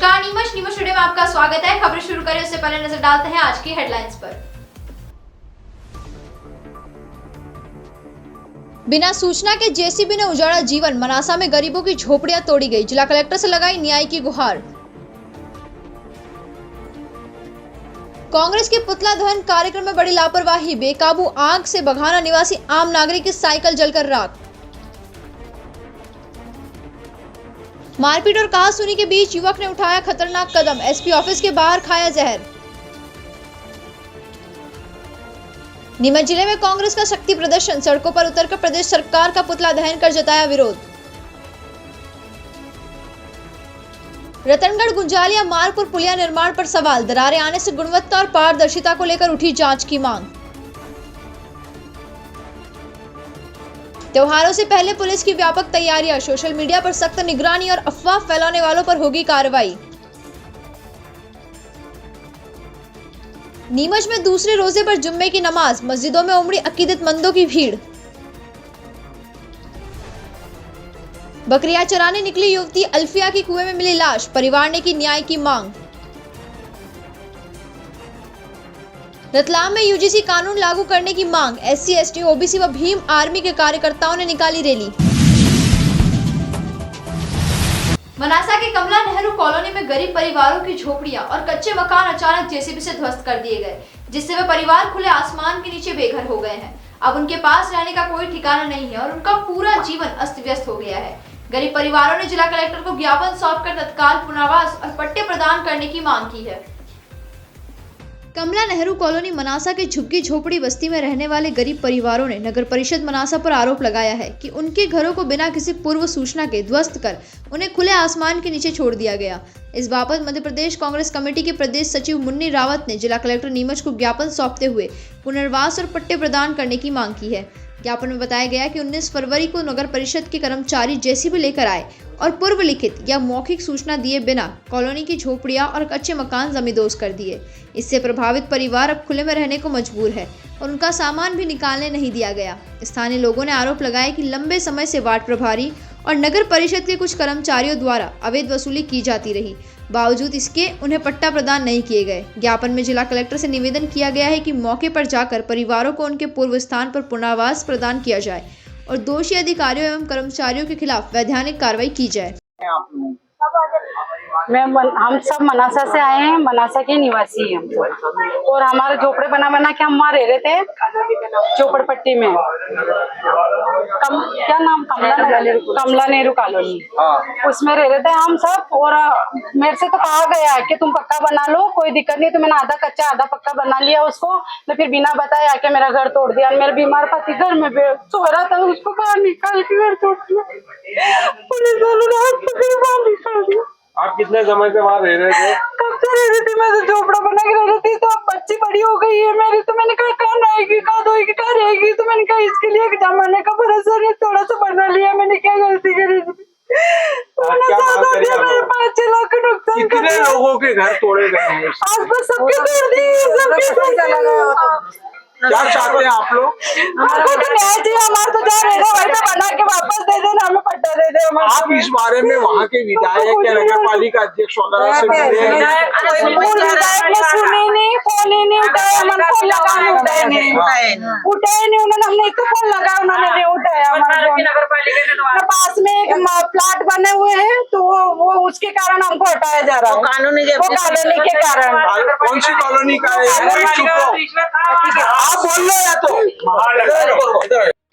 नमस्कार नीमच टुडे में आपका स्वागत है। खबरें शुरू करें उससे पहले नजर डालते हैं आज की हेडलाइंस पर। बिना सूचना के जेसीबी ने उजाड़ा जीवन, मनासा में गरीबों की झोपड़ियां तोड़ी गई। जिला कलेक्टर से लगाई न्याय की गुहार। कांग्रेस के पुतला दहन कार्यक्रम में बड़ी लापरवाही, बेकाबू आग से बघाना निवासी आम नागरिक की साइकिल जलकर राख। मारपीट और कहासुनी के बीच युवक ने उठाया खतरनाक कदम, एसपी ऑफिस के बाहर खाया जहर। नीमच जिले में कांग्रेस का शक्ति प्रदर्शन, सड़कों पर उतरकर प्रदेश सरकार का पुतला दहन कर जताया विरोध। रतनगढ़ गुंजालिया मार्ग पर पुलिया निर्माण पर सवाल, दरारें आने से गुणवत्ता और पारदर्शिता को लेकर उठी जांच की मांग। त्योहारों से पहले पुलिस की व्यापक तैयारियां, सोशल मीडिया पर सख्त निगरानी और अफवाह फैलाने वालों पर होगी कार्रवाई। नीमच में दूसरे रोजे पर जुम्मे की नमाज, मस्जिदों में उमड़ी अकीदतमंदों की भीड़। बकरियां चराने निकली युवती अल्फिया की कुएं में मिली लाश, परिवार ने की न्याय की मांग। रतलाम में यूजीसी कानून लागू करने की मांग, एससी एसटी ओबीसी व भीम आर्मी के कार्यकर्ताओं ने निकाली रैली। मनासा के कमला नेहरू कॉलोनी में गरीब परिवारों की झोपड़ियां और कच्चे मकान अचानक जेसीबी से ध्वस्त कर दिए गए, जिससे वे परिवार खुले आसमान के नीचे बेघर हो गए हैं। अब उनके पास रहने का कोई ठिकाना नहीं है और उनका पूरा जीवन अस्त व्यस्त हो गया है। गरीब परिवारों ने जिला कलेक्टर को ज्ञापन सौंपकर तत्काल पुनर्वास और पट्टे प्रदान करने की मांग की है। कमला नेहरू कॉलोनी मनासा के झुग्गी झोपड़ी बस्ती में रहने वाले गरीब परिवारों ने नगर परिषद मनासा पर आरोप लगाया है कि उनके घरों को बिना किसी पूर्व सूचना के ध्वस्त कर उन्हें खुले आसमान के नीचे छोड़ दिया गया। इस बाबत मध्य प्रदेश कांग्रेस कमेटी के प्रदेश सचिव मुन्नी रावत ने जिला कलेक्टर नीमच को ज्ञापन सौंपते हुए पुनर्वास और पट्टे प्रदान करने की मांग की है। ज्ञापन में बताया गया कि 19 फरवरी को नगर परिषद के कर्मचारी जेसीबी लेकर आए और पूर्व लिखित या मौखिक सूचना दिए बिना कॉलोनी की झोपड़ियां और कच्चे मकान जमींदोज कर दिए। इससे प्रभावित परिवार अब खुले में रहने को मजबूर है और उनका सामान भी निकालने नहीं दिया गया। स्थानीय लोगों ने आरोप लगाया कि लंबे समय से वार्ड प्रभारी और नगर परिषद के कुछ कर्मचारियों द्वारा अवैध वसूली की जाती रही, बावजूद इसके उन्हें पट्टा प्रदान नहीं किए गए। ज्ञापन में जिला कलेक्टर से निवेदन किया गया है कि मौके पर जाकर परिवारों को उनके पूर्व स्थान पर पुनर्वास प्रदान किया जाए और दोषी अधिकारियों एवं कर्मचारियों के खिलाफ वैधानिक कार्रवाई की जाए। हम सब मनासा से आए हैं, मनासा के निवासी हैं और हमारे झोपड़े बना के हम वहाँ रह रहे थे झोपड़पट्टी में। क्या नाम, कमला नेहरू कॉलोनी, उसमें रह रहे थे हम सब। और मेरे से तो कहा गया है कि तुम पक्का बना लो, कोई दिक्कत नहीं। तो मैंने आधा कच्चा आधा पक्का बना लिया उसको, तो फिर बिना बताए आके मेरा घर तोड़ दिया। मेरा बीमार पति घर में सो रहा था, उसको बाहर निकाल के घर तोड़ दिया। पुलिस वालों ने हाथ पकड़ बाहर निकाल दिया। आप कितने समय से वहाँ रह रहे थे? कब से रह रही थी मैं, तो झोपड़ा बना के रह रही थी। तो अब बच्ची बड़ी हो गई है मेरी, तो मैंने कहा कहाँ रहेगी, कहाँ धोएगी, कहाँ रहेगी। तो मैंने कहा इसके लिए जमाने का भरोसा नहीं, थोड़ा सा बना लिया। मैंने क्या गलती करी थी? मेरे 5 लाख का नुकसान। कितने लोगों के घर तोड़े गए? आसपास सबके तोड़ दिए। क्या चाहते हैं आप लोग? हमको तो न्याय चाहिए। हमारा तो जहाँ रहेगा वैसा बना के वापस दे देना, हमें पट्टा दे दे। आप इस बारे में वहाँ के विधायक या नगर पालिका अध्यक्ष वगैरह से मिले? विधायक ने सुनी नहीं, फोन ही नहीं उठाया। हमारा फोन लगा, उठाए नहीं उन्होंने। हमने एक तो फोन लगा, उन्होंने नहीं उठाया हमारा फोन। नगर पालिका पास में एक प्लाट बने हुए हैं, तो वो उसके कारण हमको हटाया जा रहा है, कॉलोनी के कारण। कौन सी कॉलोनी का है? आप बोल लो या तो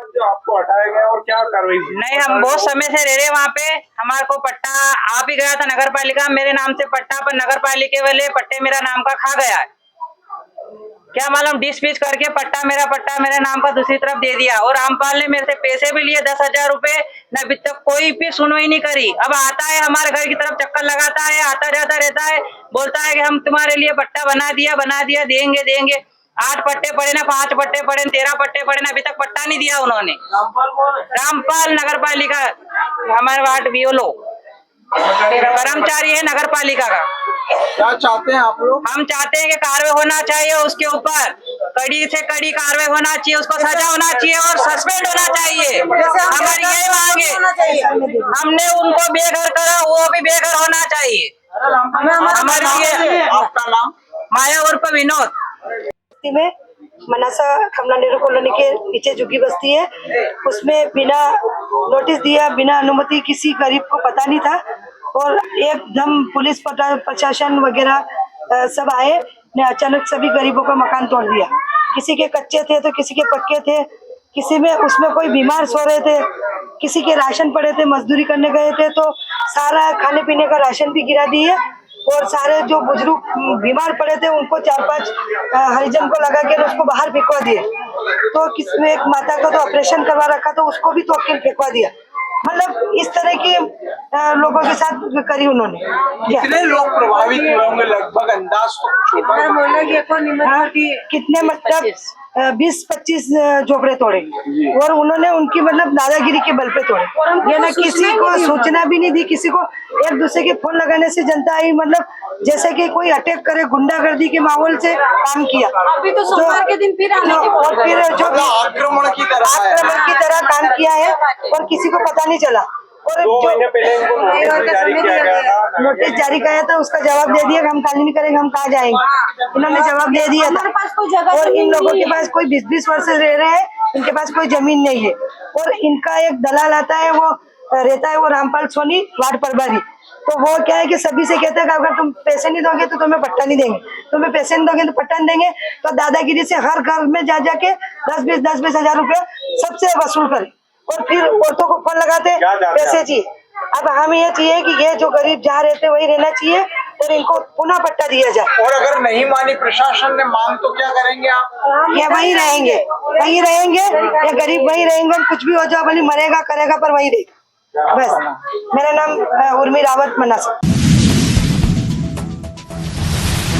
जो आपको हटाया गया और क्या कार्रवाई? नहीं, हम बहुत समय से रह रहे वहाँ पे। हमारे को पट्टा आ भी गया था नगर पालिका, मेरे नाम से पट्टा, पर नगर पालिका वाले पट्टे मेरा नाम का खा गया है। क्या मालूम डिस्पीच करके पट्टा मेरे नाम का दूसरी तरफ दे दिया। और रामपाल ने मेरे से पैसे भी लिए 10,000 रुपए, न अभी तक कोई भी सुनवाई नहीं करी। अब आता है हमारे घर की तरफ, चक्कर लगाता है, आता जाता रहता है, बोलता है कि हम तुम्हारे लिए पट्टा बना दिया, देंगे। 8 पट्टे पड़े ना, 5 पट्टे पड़े, 13 पट्टे पड़े ना, अभी तक पट्टा नहीं दिया उन्होंने। रामपाल नगर पालिका, हमारे वार्ड बीओलो कर्मचारी है नगर पालिका का। क्या चाहते हैं आप लोग? हम चाहते हैं कि कार्रवाई होना चाहिए उसके ऊपर, कड़ी से कड़ी कार्रवाई होना चाहिए, उसको सजा होना चाहिए और सस्पेंड होना चाहिए। हमारी यही मांग है। हमने उनको बेघर करा, वो भी बेघर होना चाहिए। हमारे आपका नाम? माया उर्फ विनोद। बस्ती में मनासा कमला नेहरू कॉलोनी के नीचे झुग्गी बस्ती है, उसमें बिना नोटिस दिया, बिना अनुमति किसी गरीब को पता नहीं था और एकदम पुलिस प्रशासन वगैरह सब आए ने अचानक सभी गरीबों का मकान तोड़ दिया। किसी के कच्चे थे तो किसी के पक्के थे, किसी में उसमें कोई बीमार सो रहे थे, किसी के राशन पड़े थे, मजदूरी करने गए थे तो सारा खाने पीने का राशन भी गिरा दिए और सारे जो बुजुर्ग बीमार पड़े थे उनको 4-5 हरिजन को लगा के उसको बाहर फेंकवा दिए। तो किसी एक माता का तो ऑपरेशन करवा रखा तो उसको भी तो फेंकवा दिया। मतलब इस तरह की लोगों के साथ करी उन्होंने। कितने लोग प्रभावित हुए होंगे लगभग, अंदाज तो कुछ होगा? हाँ, कितने मतलब 20-25 झोपड़े तोड़े और उन्होंने उनकी मतलब दादागिरी के बल पे तोड़े। ये ना किसी को सूचना भी नहीं दी, किसी को एक दूसरे के फोन लगाने से जनता आई, मतलब जैसे कि कोई अटैक करे, गुंडागर्दी के माहौल से काम किया। अभी तो सोमवार के दिन फिर आने की और फिर जो आक्रमण की तरह काम किया है और किसी को पता नहीं चला। और 2 महीने पहले इनको नोटिस जारी किया गया था। नोटिस जारी किया था, उसका जवाब दे दिया कि हम खाली नहीं करेंगे, हम कहाँ जाएंगे। इन्होंने जवाब दे दिया था और इन लोगों के पास कोई 20-20 वर्ष से रह रहे हैं, इनके पास कोई जमीन नहीं है और इनका एक दलाल आता है, वो रहता है वो रामपाल सोनी वार्ड प्रभारी। तो वो क्या है कि सभी से कहता है कि अगर तुम पैसे नहीं दोगे तो तुम्हें पट्टा नहीं देंगे, तुम्हें पैसे नहीं दोगे तो पट्टा नहीं देंगे। तो दादागिरी से हर घर में जा जाके 10-20 हजार रुपया सबसे वसूल करे और फिर औरतों को फोन लगाते पैसे चाहिए। अब हम ये चाहिए कि ये जो गरीब जहाँ रहते वही रहना चाहिए और इनको पुनः पट्टा दिया जाए। और अगर नहीं मानी प्रशासन ने मांग तो क्या करेंगे आप? ये वही रहेंगे, ये गरीब वही रहेंगे, कुछ भी हो जाओ, भले मरेगा करेगा पर वही रहेगा। बस। मेरा नाम उर्मी रावत मनासा।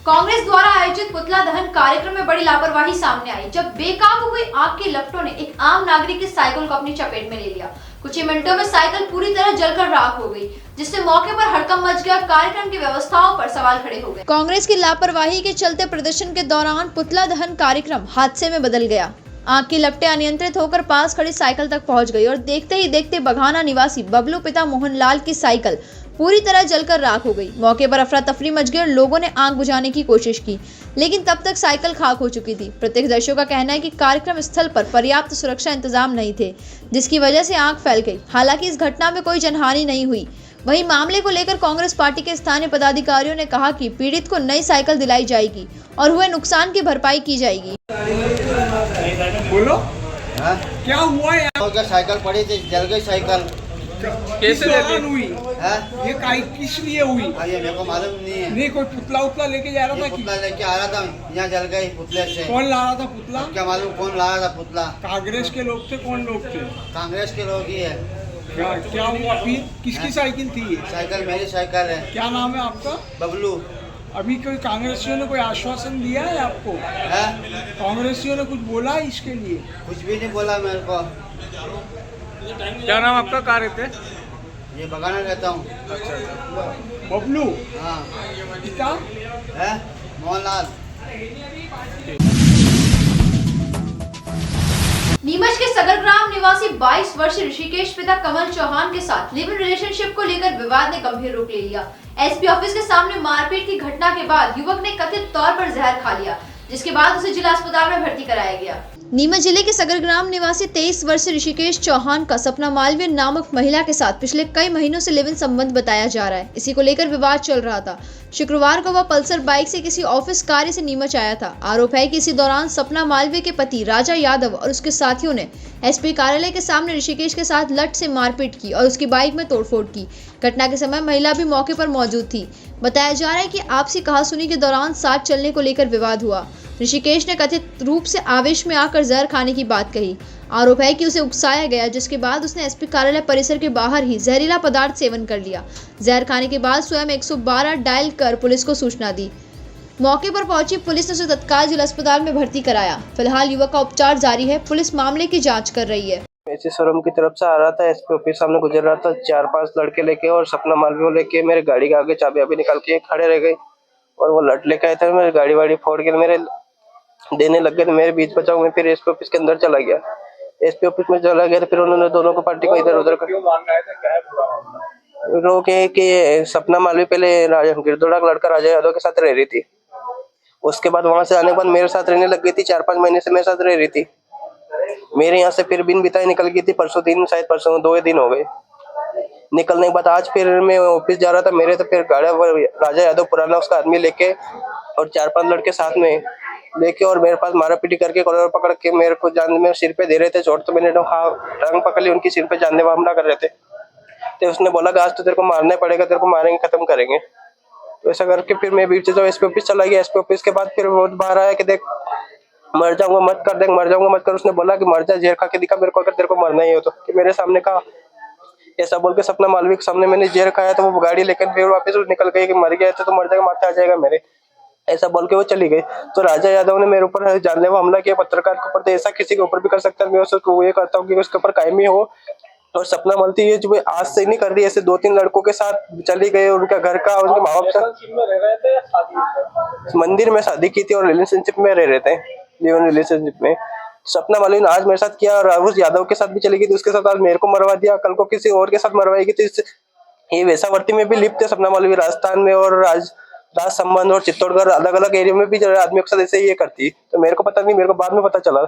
कांग्रेस द्वारा आयोजित पुतला दहन कार्यक्रम में बड़ी लापरवाही सामने आई, जब बेकाबू हुई आग के लपटों ने एक आम नागरिक की साइकिल को अपनी चपेट में ले लिया। कुछ ही मिनटों में साइकिल पूरी तरह जलकर राख हो गई, जिससे मौके पर हड़कंप मच गया। कार्यक्रम की व्यवस्थाओं पर सवाल खड़े हो गए। कांग्रेस की लापरवाही के चलते प्रदर्शन के दौरान पुतला दहन कार्यक्रम हादसे में बदल गया। आग की लपटें अनियंत्रित होकर पास खड़ी साइकिल तक पहुंच गई और देखते ही देखते बघाना निवासी बबलू पिता मोहनलाल की साइकिल पूरी तरह जलकर राख हो गई। मौके पर अफरा तफरी मच गई और लोगों ने आग बुझाने की कोशिश की, लेकिन तब तक साइकिल खाक हो चुकी थी। प्रत्यक्षदर्शियों का कहना है कि कार्यक्रम स्थल पर पर्याप्त सुरक्षा इंतजाम नहीं थे, जिसकी वजह से आग फैल गई। हालांकि इस घटना में कोई जनहानि नहीं हुई। वहीं मामले को लेकर कांग्रेस पार्टी के स्थानीय पदाधिकारियों ने कहा कि पीड़ित को नई साइकिल दिलाई जाएगी और हुए नुकसान की भरपाई की जाएगी। बोलो हाँ? क्या हुआ यार? तो क्या साइकिल पड़ी थी, जल गई साइकिल। कैसे हुई? हाँ? ये किस लिए हुई? हाँ, ये मेरे को मालूम नहीं है। नहीं, कोई पुतला उतला लेके जा रहा था? पुतला लेके आ रहा था, यहाँ जल गई पुतले से। कौन ला रहा था पुतला? क्या मालूम कौन ला रहा था पुतला। कांग्रेस के लोग थे? कौन लोग थे? कांग्रेस के लोग ही है। क्या हुआ फिर? किसकी साइकिल थी ये? साइकिल मेरी साइकिल है। क्या नाम है आपका? बबलू। अभी कोई कांग्रेसियों ने कोई आश्वासन दिया है आपको? है? कांग्रेसियों ने कुछ बोला है इसके लिए? कुछ भी नहीं बोला मेरे को। क्या नाम आपका? कहाँ रहते? ये बगाना रहता हूँ। बबलू। हाँ। पिता? है मोहनलाल। नीमच के सगरग्राम निवासी 22 वर्षीय ऋषिकेश पिता कमल चौहान के साथ लिव इन रिलेशनशिप को लेकर विवाद ने गंभीर रूप ले लिया। एसपी ऑफिस के सामने मारपीट की घटना के बाद युवक ने कथित तौर पर जहर खा लिया, जिसके बाद उसे जिला अस्पताल में भर्ती कराया गया। नीमच जिले के सगरग्राम निवासी 23 वर्षीय ऋषिकेश चौहान का सपना मालवीय नामक महिला के साथ पिछले कई महीनों से लिव इन संबंध बताया जा रहा है। इसी को लेकर विवाद चल रहा था। शुक्रवार को वह पल्सर बाइक से किसी ऑफिस कार्य से नीमच आया था। आरोप है कि इसी दौरान सपना मालवीय के पति राजा यादव और उसके साथियों ने एसपी कार्यालय के सामने ऋषिकेश के साथ लठ से मारपीट की और उसकी बाइक में तोड़फोड़ की। घटना के समय महिला भी मौके पर मौजूद थी। बताया जा रहा है कि आपसी कहासुनी के दौरान साथ चलने को लेकर विवाद हुआ। ऋषिकेश ने कथित रूप से आवेश में आकर जहर खाने की बात कही। आरोप है कि उसे उकसाया गया, जिसके बाद उसने एसपी कार्यालय परिसर के बाहर ही जहरीला पदार्थ सेवन कर लिया। जहर खाने के बाद स्वयं 112 डायल कर पुलिस को सूचना दी। मौके पर पहुंची पुलिस ने उसे तत्काल जिला अस्पताल में भर्ती कराया। फिलहाल युवक का उपचार जारी है। पुलिस मामले की जाँच कर रही है। ऐसे शोरूम की तरफ से आ रहा था, एसपी ऑफिस सामने गुजर रहा था। 4-5 लड़के लेके और सपना मालवीय लेके मेरे गाड़ी के आगे चाबी अभी निकाल के खड़े रह गए और वो लट लेके आए थे। मेरी गाड़ी वाड़ी फोड़ के मेरे देने लग गए थे। मेरे बीच बचाव में फिर एसपी ऑफिस के अंदर चला गया। एसपी ऑफिस में चला गया तो फिर उन्होंने दोनों को पार्टी को इधर उधर कर रोके कि ये सपना मालवी पहले गिरदोड़ा का लड़का राजा यादव के साथ रह रही थी। उसके बाद वहां से आने के बाद मेरे साथ रहने लग गई थी। 4-5 महीने से मेरे साथ रह रही थी। मेरे यहाँ से फिर बिन बिताई निकल गई थी। परसों दिन, शायद परसों 2 दिन हो गए निकलने के बाद। आज फिर मैं ऑफिस जा रहा था, मेरे तो फिर गाड़ी राजा यादव पुराना उसका आदमी लेके और 4-5 लड़के साथ में लेके और मेरे पास मारा पीटी करके कॉलर पकड़ के मेरे को जान में सिर पे दे रहे थे चोट। तो मैंने टांग पकड़ ली उनकी, सिर पे जानलेवा हमला कर रहे थे। तो उसने बोला कि आज तो तेरे को मारना पड़ेगा, तेरे को मारेंगे, खत्म करेंगे। तो ऐसा करके फिर मैं बीच से एसपी ऑफिस चला गया। एसपी ऑफिस के बाद फिर वो बाहर आया कि देख मर जाऊंगा मत कर, देख मर जाऊंगा मत कर। उसने बोला कि मर जा, जहर खा के दिखा मेरे को अगर तेरे को मरना ही हो तो। कि मेरे सामने कहा, ऐसा बोल के सपना मालवी के सामने मैंने जहर खाया। तो वो गाड़ी लेकर फिर वापस निकल गई कि मर गया तो मर जाएगा, माथे आ जाएगा मेरे, ऐसा बोल के वो चली गई। तो राजा यादव ने मेरे ऊपर जानलेवा हमला किया, पत्रकार के ऊपर। तो ऐसा किसी के ऊपर भी कर सकता है। मैं उसको ये कहता हूँ कि उसके ऊपर कायमी हो। और सपना मालती ये जो आज से नहीं कर रही, ऐसे 2-3 लड़कों के साथ चली गई। उनका घर का, उनके माँ बाप से मंदिर में शादी की थी और रिलेशनशिप में रह रहे थे, लिव इन रिलेशनशिप में। सपना मालवी ने आज मेरे साथ किया और राहुल यादव के साथ भी चली गई थी। उसके साथ आज मेरे को मरवा दिया, कल को किसी और के साथ मरवाएगी। तो ये वैसावर्ती में भी लिप्त है सपना मालवी, राजस्थान में और राज संबंध और चित्तौड़गढ़ अलग अलग एरिया में भी आदमियों के साथ ऐसे ये करती। तो मेरे को पता नहीं, मेरे को बाद में पता चला।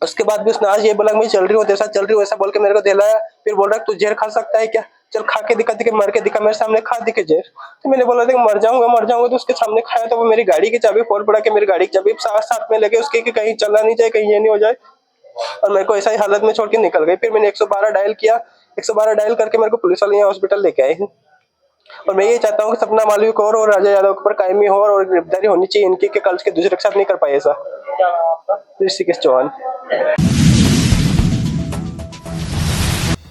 उसके बाद भी उसने आज ये बोला मैं चल रही हूँ तेरे साथ, चल रही हूँ, ऐसा बोल के मेरे को दिलाया। फिर बोल रहा है तू जहर खा सकता है क्या, चल खा के दिखा, दिखे मर के दिखा, मेरे सामने खा दिखे जहर। तो मैंने बोला था मर जाऊंगा। तो उसके सामने खाया। तो वो मेरी गाड़ी की चाबी फोड़ पड़ा के मेरी गाड़ी की चाबी साथ में लगे उसके कि कहीं चला नहीं जाए, कहीं ये नहीं हो जाए। और मेरे को ऐसा ही हालत में छोड़ के निकल गई। फिर मैंने 112 डायल किया। 112 डायल करके मेरे को पुलिस वाले यहाँ हॉस्पिटल लेके आए। और मैं ये चाहता हूँ कि सपना मालवी को और राजा यादव के ऊपर कायमी हो और गिरफ्तारी होनी चाहिए इनकी, कि कल के दूसरे के साथ नहीं कर पाए ऐसा। ऋषिकेश चौहान।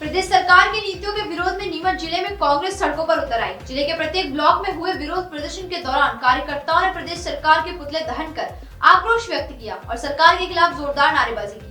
प्रदेश सरकार की नीतियों के विरोध में नीमच जिले में कांग्रेस सड़कों पर उतर आई। जिले के प्रत्येक ब्लॉक में हुए विरोध प्रदर्शन के दौरान कार्यकर्ताओं ने प्रदेश सरकार के पुतले दहन कर आक्रोश व्यक्त किया और सरकार के खिलाफ जोरदार नारेबाजी की।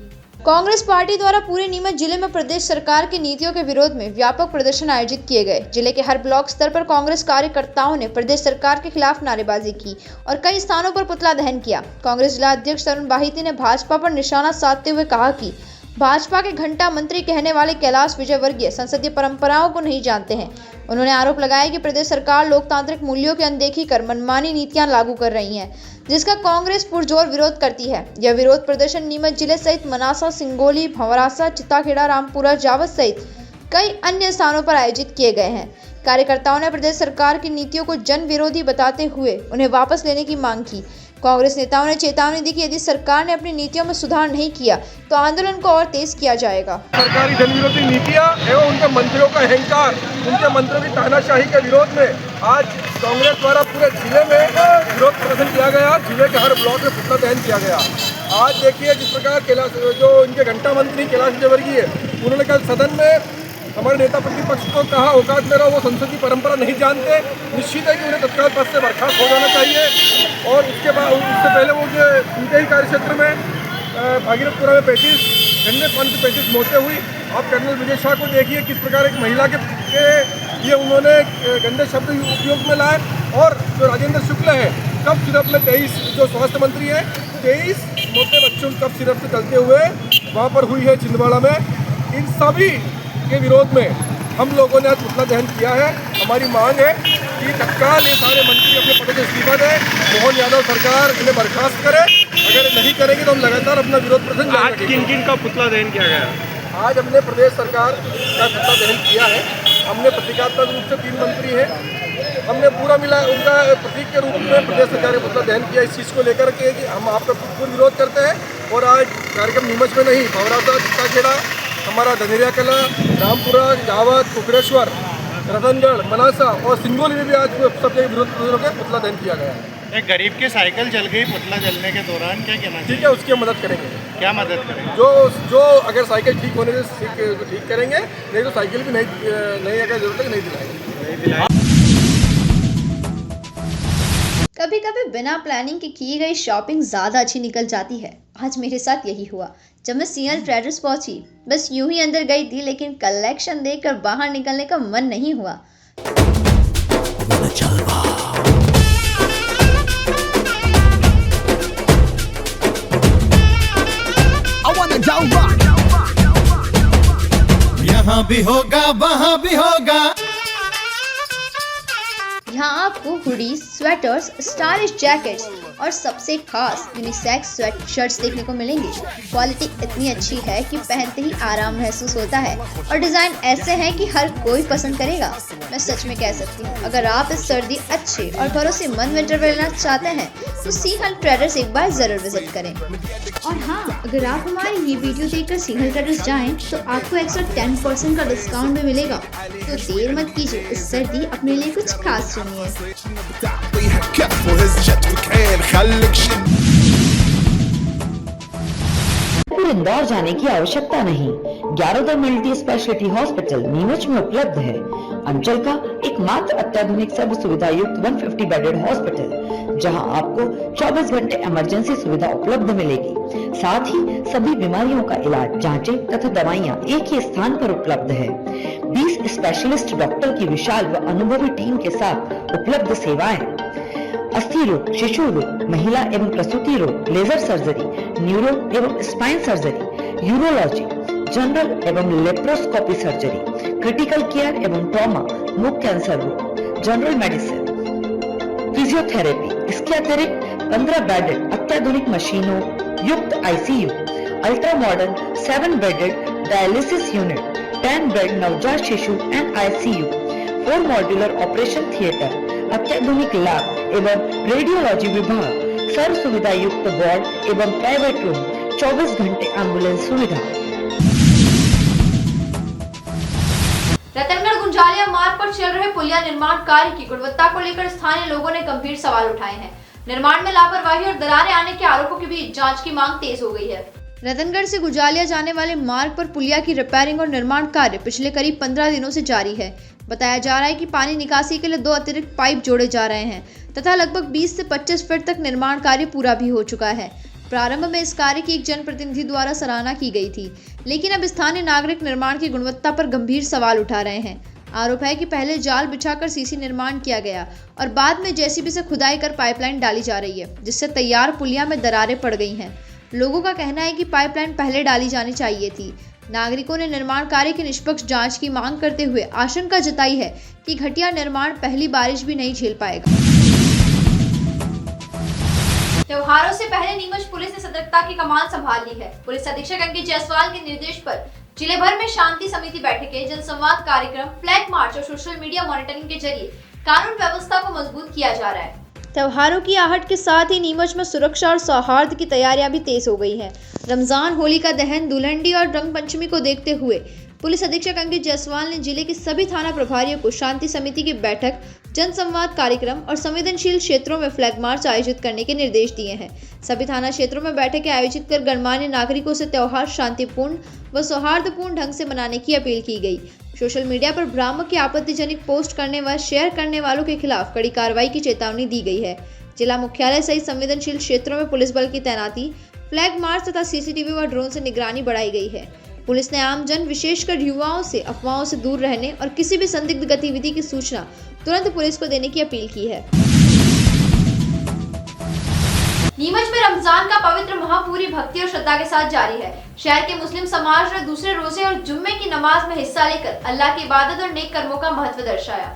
कांग्रेस पार्टी द्वारा पूरे नीमच जिले में प्रदेश सरकार की नीतियों के विरोध में व्यापक प्रदर्शन आयोजित किए गए। जिले के हर ब्लॉक स्तर पर कांग्रेस कार्यकर्ताओं ने प्रदेश सरकार के खिलाफ नारेबाजी की और कई स्थानों पर पुतला दहन किया। कांग्रेस जिला अध्यक्ष तरुण बाहिती ने भाजपा पर निशाना साधते हुए कहा कि भाजपा के घंटा मंत्री कहने वाले कैलाश विजयवर्गीय संसदीय परंपराओं को नहीं जानते हैं। उन्होंने आरोप लगाया कि प्रदेश सरकार लोकतांत्रिक मूल्यों की अनदेखी कर मनमानी नीतियां लागू कर रही है, जिसका कांग्रेस पुरजोर विरोध करती है। यह विरोध प्रदर्शन नीमच जिले सहित मनासा, सिंगोली, भंवरासा, चिताखेड़ा, रामपुरा, जावत सहित कई अन्य स्थानों पर आयोजित किए गए हैं। कार्यकर्ताओं ने प्रदेश सरकार की नीतियों को जन विरोधी बताते हुए उन्हें वापस लेने की मांग की। कांग्रेस नेताओं ने चेतावनी दी कि यदि सरकार ने अपनी नीतियों में सुधार नहीं किया तो आंदोलन को और तेज किया जाएगा। सरकारी जन विरोधी नीतियां एवं उनके मंत्रियों का अहंकार, उनके मंत्रियों की तानाशाही के विरोध में आज कांग्रेस द्वारा पूरे जिले में विरोध प्रदर्शन किया गया। जिले के हर ब्लॉक में पुतला दहन किया गया। आज देखिए जिस प्रकार कैलाश, जो इनके घंटा मंत्री कैलाश विजयवर्गीय, उन्होंने कल सदन में हमारे नेता प्रतिपक्ष को कहा औकात मेरा, वो संसदीय परंपरा नहीं जानते। निश्चित है कि उन्हें तत्काल पद से बर्खास्त हो जाना चाहिए। और उसके बाद उससे पहले वो जो उनके ही कार्यक्षेत्र में भागीरथपुरा में 35 गंदे पानी से 35 मौतें हुई। आप कर्नल विजय शाह को देखिए किस प्रकार एक महिला के लिए उन्होंने गंदे शब्द उपयोग में लाए। और जो राजेंद्र शुक्ल है, कप सिरप में 23, जो स्वास्थ्य मंत्री है, 23 मौतें बच्चों कप सिरप से चलते हुए वहाँ पर हुई है छिंदवाड़ा में। इन सभी के विरोध में हम लोगों ने आज पुतला दहन किया है। हमारी मांग है कि तत्काल ये सारे मंत्री अपने पदों से इस्तीफा दें, मोहन यादव सरकार इन्हें बर्खास्त करे। अगर नहीं करेंगे तो हम लगातार अपना विरोध प्रदर्शन जारी रखेंगे। किन किन का पुतला दहन किया गया? आज हमने प्रदेश सरकार का पुतला दहन किया है। हमने प्रतीकात्मक रूप से 3 मंत्री हैं, हमने पूरा मिला उनका प्रतीक के रूप में प्रदेश सरकार का पुतला दहन किया। इस चीज़ को लेकर के कि हम आपका पूर्ण विरोध करते हैं। और आज कार्यक्रम नीमच में नहीं, भंवरासा, चिताखेड़ा, हमारा धनेरिया कला, रामपुरा, जावत, कुकरेश्वर, रतनगढ़, मनासा और सिंगोली में भी आज सब जगह विरोध प्रदर्शनों का पुतला दहन किया गया है। एक गरीब की साइकिल जल गई पुतला जलने के दौरान, क्या कहना चाहिए? ठीक है, उसकी मदद करेंगे। क्या मदद करेंगे? जो अगर साइकिल ठीक होने से ठीक करेंगे, नहीं तो साइकिल भी नहीं अगर जरूरत है नहीं दिलाएंगे। कभी कभी बिना प्लानिंग के की गई शॉपिंग ज़्यादा अच्छी निकल जाती है। आज मेरे साथ यही हुआ जब मैं सीएल ट्रेडर्स पहुंची। बस यूं ही अंदर गई थी, लेकिन कलेक्शन देखकर बाहर निकलने का मन नहीं हुआ। यहाँ भी होगा वहाँ भी होगा, यहाँ आपको हुडीज, स्वेटर्स, स्टाइलिश जैकेट्स और सबसे खास यूनिसेक्स स्वेट शर्ट्स देखने को मिलेंगे। क्वालिटी इतनी अच्छी है कि पहनते ही आराम महसूस होता है और डिजाइन ऐसे हैं कि हर कोई पसंद करेगा। मैं सच में कह सकती हूँ, अगर आप इस सर्दी अच्छे और भरोसेमंद विंटर वेयर लेना चाहते हैं तो सीहल ट्रेडर्स एक बार जरूर विजिट करें। और हाँ, अगर आप हमारी ये वीडियो देखकर सीहल ट्रेडर्स जाएं तो आपको एक्स्ट्रा 10% का डिस्काउंट भी मिलेगा। तो देर मत कीजिए, इस सर्दी अपने लिए कुछ खास चुनिए। इंदौर जाने की आवश्यकता नहीं। 11 मल्टी स्पेशलिटी हॉस्पिटल नीमच में उपलब्ध है। अंचल का एकमात्र अत्याधुनिक सर्व सुविधा युक्त 150 बेडेड हॉस्पिटल, जहां आपको 24 घंटे इमरजेंसी सुविधा उपलब्ध मिलेगी। साथ ही सभी बीमारियों का इलाज, जांचें तथा दवाइयां एक ही स्थान पर उपलब्ध है। 20 स्पेशलिस्ट डॉक्टर की विशाल व अनुभवी टीम के साथ उपलब्ध सेवाएं, अस्थि रोग, शिशु रोग, महिला एवं प्रसूति रोग, लेजर सर्जरी, न्यूरो एवं स्पाइन सर्जरी, यूरोलॉजी, जनरल एवं लेप्रोस्कोपी सर्जरी, क्रिटिकल केयर एवं ट्रॉमा, मुख कैंसर रोग, जनरल मेडिसिन, फिजियोथेरेपी। इसके अतिरिक्त 15 बेडेड अत्याधुनिक मशीनों युक्त ICU, ultra modern 7 bedded dialysis unit, 10 bed नवजात शिशु and ICU, 4 modular operation theatre, अत्याधुनिक लैब एवं रेडियोलॉजी विभाग, सर्व सुविधा युक्त वार्ड एवं प्राइवेट रूम, 24 घंटे एम्बुलेंस सुविधा। रतनगढ़ गुंजालिया मार्ग पर चल रहे पुलिया निर्माण कार्य की गुणवत्ता को लेकर स्थानीय लोगों ने गंभीर सवाल उठाए हैं। निर्माण में लापरवाही और दरारें आने के आरोपों के बीच जांच की मांग तेज हो गई है। रतनगढ़ से गुंजालिया जाने वाले मार्ग पर पुलिया की रिपेयरिंग और निर्माण कार्य पिछले करीब 15 दिनों से जारी है। बताया जा रहा है कि पानी निकासी के लिए 2 अतिरिक्त पाइप जोड़े जा रहे हैं तथा लगभग 20 से 25 फीट तक निर्माण कार्य पूरा भी हो चुका है। प्रारंभ में इस कार्य की एक जनप्रतिनिधि द्वारा सराहना की गई थी, लेकिन अब स्थानीय नागरिक निर्माण की गुणवत्ता पर गंभीर सवाल उठा रहे हैं। आरोप है कि पहले जाल बिछाकर सीसी निर्माण किया गया और बाद में JCB से खुदाई कर पाइपलाइन डाली जा रही है, जिससे तैयार पुलिया में दरारें पड़ गई हैं। लोगों का कहना है कि पाइपलाइन पहले डाली जानी चाहिए थी। नागरिकों ने निर्माण कार्य की निष्पक्ष जांच की मांग करते हुए आशंका जताई है कि घटिया निर्माण पहली बारिश भी नहीं झेल पाएगा। त्योहारों से पहले नीमच पुलिस ने सतर्कता की कमान संभाल ली है। पुलिस अधीक्षक अंकित जायसवाल के निर्देश पर जिले भर में शांति समिति बैठकें, जनसंवाद कार्यक्रम, फ्लैग मार्च और सोशल मीडिया मॉनिटरिंग के जरिए कानून व्यवस्था को मजबूत किया जा रहा है। त्योहारों की आहट के साथ ही नीमच में सुरक्षा और सौहार्द की तैयारियां भी तेज हो गई हैं। रमजान, होली का दहन, दुल्हनडी और रंग पंचमी को देखते हुए पुलिस अधीक्षक अंकित जायसवाल ने जिले के सभी थाना प्रभारियों को शांति समिति की बैठक, जनसंवाद कार्यक्रम और संवेदनशील क्षेत्रों में फ्लैग मार्च आयोजित करने के निर्देश दिए हैं। सभी थाना क्षेत्रों में बैठकें आयोजित कर गणमान्य नागरिकों से त्योहार शांतिपूर्ण व सौहार्दपूर्ण ढंग से मनाने की अपील की गई। सोशल मीडिया पर भ्रामक की आपत्तिजनक पोस्ट करने व शेयर करने वालों के खिलाफ कड़ी कार्रवाई की चेतावनी दी गई है। जिला मुख्यालय सहित संवेदनशील क्षेत्रों में पुलिस बल की तैनाती, फ्लैग मार्च तथा CCTV व ड्रोन से निगरानी बढ़ाई गई है। पुलिस ने आमजन, विशेषकर युवाओं से अफवाहों से दूर रहने और किसी भी संदिग्ध गतिविधि की सूचना तुरंत पुलिस को देने की अपील की है। नीमच में रमजान का पवित्र माह पूरी भक्ति और श्रद्धा के साथ जारी है। शहर के मुस्लिम समाज ने दूसरे रोजे और जुम्मे की नमाज में हिस्सा लेकर अल्लाह की इबादत और नेक कर्मों का महत्व दर्शाया।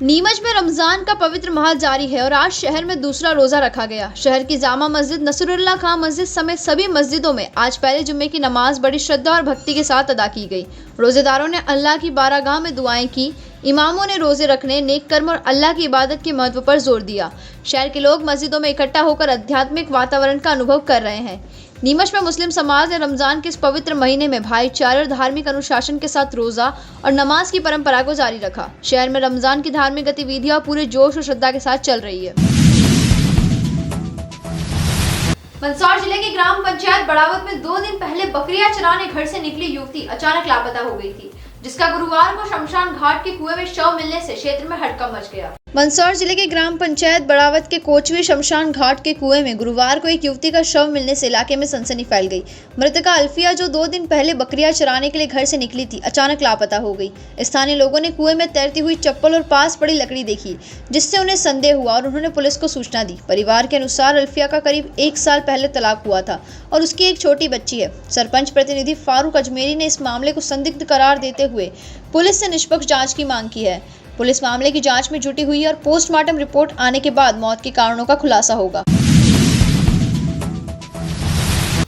नीमच में रमजान का पवित्र माह जारी है और आज शहर में दूसरा रोजा रखा गया। शहर की जामा मस्जिद, नसरुल्लाह खां मस्जिद समेत सभी मस्जिदों में आज पहले जुम्मे की नमाज बड़ी श्रद्धा और भक्ति के साथ अदा की गई। रोजेदारों ने अल्लाह की बारगाह में दुआएं की। इमामों ने रोजे रखने, नेक कर्म और अल्लाह की इबादत के महत्व पर जोर दिया। शहर के लोग मस्जिदों में इकट्ठा होकर आध्यात्मिक वातावरण का अनुभव कर रहे हैं। नीमच में मुस्लिम समाज ने रमजान के इस पवित्र महीने में भाईचारे और धार्मिक अनुशासन के साथ रोजा और नमाज की परंपरा को जारी रखा। शहर में रमजान की धार्मिक गतिविधियां पूरे जोश और श्रद्धा के साथ चल रही है। मंदसौर जिले के ग्राम पंचायत बड़ावत में 2 दिन पहले बकरियां चराने घर से निकली युवती अचानक लापता हो गई थी, जिसका गुरुवार को शमशान घाट के कुएं में शव मिलने से क्षेत्र में हड़कंप मच गया। मंदसौर जिले के ग्राम पंचायत बड़ावत के कोचवी शमशान घाट के कुएं में गुरुवार को एक युवती का शव मिलने से इलाके में सनसनी फैल गई। मृतका अल्फिया, जो 2 दिन पहले बकरियां चराने के लिए घर से निकली थी, अचानक लापता हो गई। स्थानीय लोगों ने कुएं में तैरती हुई चप्पल और पास पड़ी लकड़ी देखी, जिससे उन्हें संदेह हुआ और उन्होंने पुलिस को सूचना दी। परिवार के अनुसार अल्फिया का करीब 1 साल पहले तलाक हुआ था और उसकी एक छोटी बच्ची है। सरपंच प्रतिनिधि फारूक अजमेरी ने इस मामले को संदिग्ध करार देते हुए पुलिस से निष्पक्ष जाँच की मांग की है। पुलिस मामले की जांच में जुटी हुई है और पोस्टमार्टम रिपोर्ट आने के बाद मौत के कारणों का खुलासा होगा।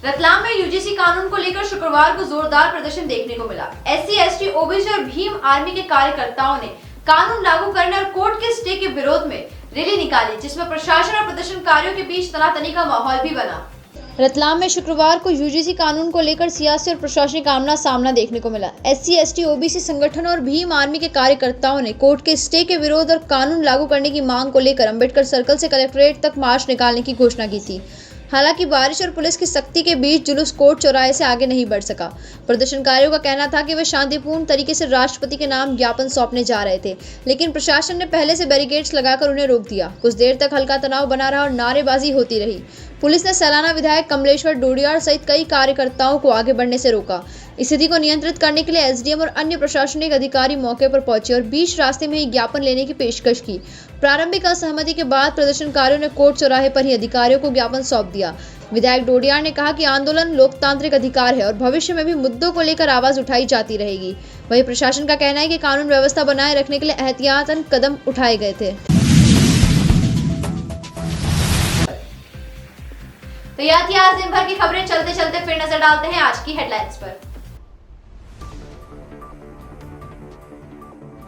रतलाम में यूजीसी कानून को लेकर शुक्रवार को जोरदार प्रदर्शन देखने को मिला। एससी, एसटी, ओबीसी और भीम आर्मी के कार्यकर्ताओं ने कानून लागू करने और कोर्ट के स्टे के विरोध में रैली निकाली, जिसमें प्रशासन और प्रदर्शनकारियों के बीच तनातनी का माहौल भी बना। रतलाम में शुक्रवार को यूजीसी कानून को लेकर सियासी और प्रशासनिक आमना सामना देखने को मिला। एससी, एसटी, ओबीसी संगठनों और भीम आर्मी के कार्यकर्ताओं ने कोर्ट के स्टे के विरोध और कानून लागू करने की मांग को लेकर अंबेडकर सर्कल से कलेक्ट्रेट तक मार्च निकालने की घोषणा की थी। हालांकि बारिश और पुलिस की सख्ती के बीच जुलूस कोर्ट चौराहे से आगे नहीं बढ़ सका। प्रदर्शनकारियों का कहना था कि वे शांतिपूर्ण तरीके से राष्ट्रपति के नाम ज्ञापन सौंपने जा रहे थे, लेकिन प्रशासन ने पहले से बैरिकेड्स लगाकर उन्हें रोक दिया। कुछ देर तक हल्का तनाव बना रहा और नारेबाजी होती रही। पुलिस ने सैलाना विधायक कमलेश्वर डोडियार सहित कई कार्यकर्ताओं को आगे बढ़ने से रोका। स्थिति को नियंत्रित करने के लिए एसडीएम और अन्य प्रशासनिक अधिकारी मौके पर पहुंचे और बीच रास्ते में ही ज्ञापन लेने की पेशकश की। प्रारंभिक असहमति के बाद प्रदर्शनकारियों ने कोर्ट चौराहे पर ही अधिकारियों को ज्ञापन सौंप दिया। विधायक डोडियार ने कहा कि आंदोलन लोकतांत्रिक अधिकार है और भविष्य में भी मुद्दों को लेकर आवाज उठाई जाती रहेगी। वहीं प्रशासन का कहना है कि कानून व्यवस्था बनाए रखने के लिए एहतियातन कदम उठाए गए थे। तो यह थी आज दिन भर की खबरें। चलते चलते फिर नजर डालते हैं आज की हेडलाइंस पर।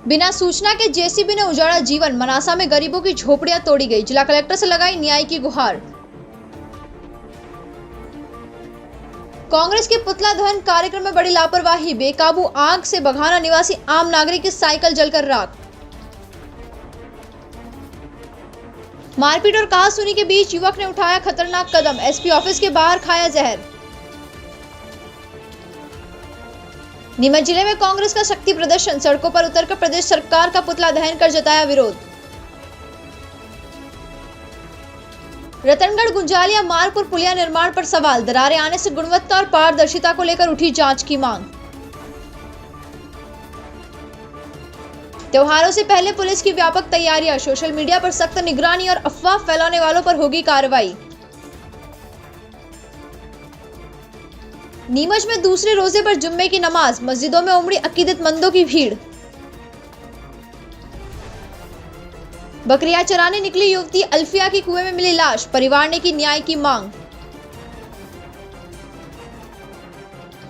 बिना सूचना के जेसीबी ने उजाड़ा जीवन, मनासा में गरीबों की झोपड़ियां तोड़ी गई। जिला कलेक्टर से लगाई न्याय की गुहार। कांग्रेस के पुतला दहन कार्यक्रम में बड़ी लापरवाही, बेकाबू आग से बघाना निवासी आम नागरिक की साइकिल जलकर राख। मारपीट और कहासुनी के बीच युवक ने उठाया खतरनाक कदम, एसपी ऑफिस के बाहर खाया जहर। नीमच जिले में कांग्रेस का शक्ति प्रदर्शन, सड़कों पर उतरकर प्रदेश सरकार का पुतला दहन कर जताया विरोध। रतनगढ़ गुंजालिया मार्ग पर पुलिया निर्माण पर सवाल, दरारें आने से गुणवत्ता और पारदर्शिता को लेकर उठी जांच की मांग। त्योहारों से पहले पुलिस की व्यापक तैयारियां, सोशल मीडिया पर सख्त निगरानी और अफवाह फैलाने वालों पर होगी कार्रवाई। नीमच में दूसरे रोजे पर जुम्मे की नमाज, मस्जिदों में उमड़ी अकीदतमंदों की भीड़। बकरियां चराने निकली युवती अल्फिया की कुएं में मिली लाश, परिवार ने की न्याय की मांग।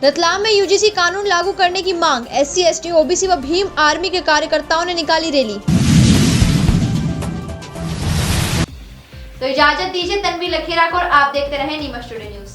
रतलाम में यूजीसी कानून लागू करने की मांग, एससी, एसटी, ओबीसी व भीम आर्मी के कार्यकर्ताओं ने निकाली रैली। तो इजाजत दीजिए तन्वीर लखेरा को और आप देखते रहें नीमच टुडे न्यूज।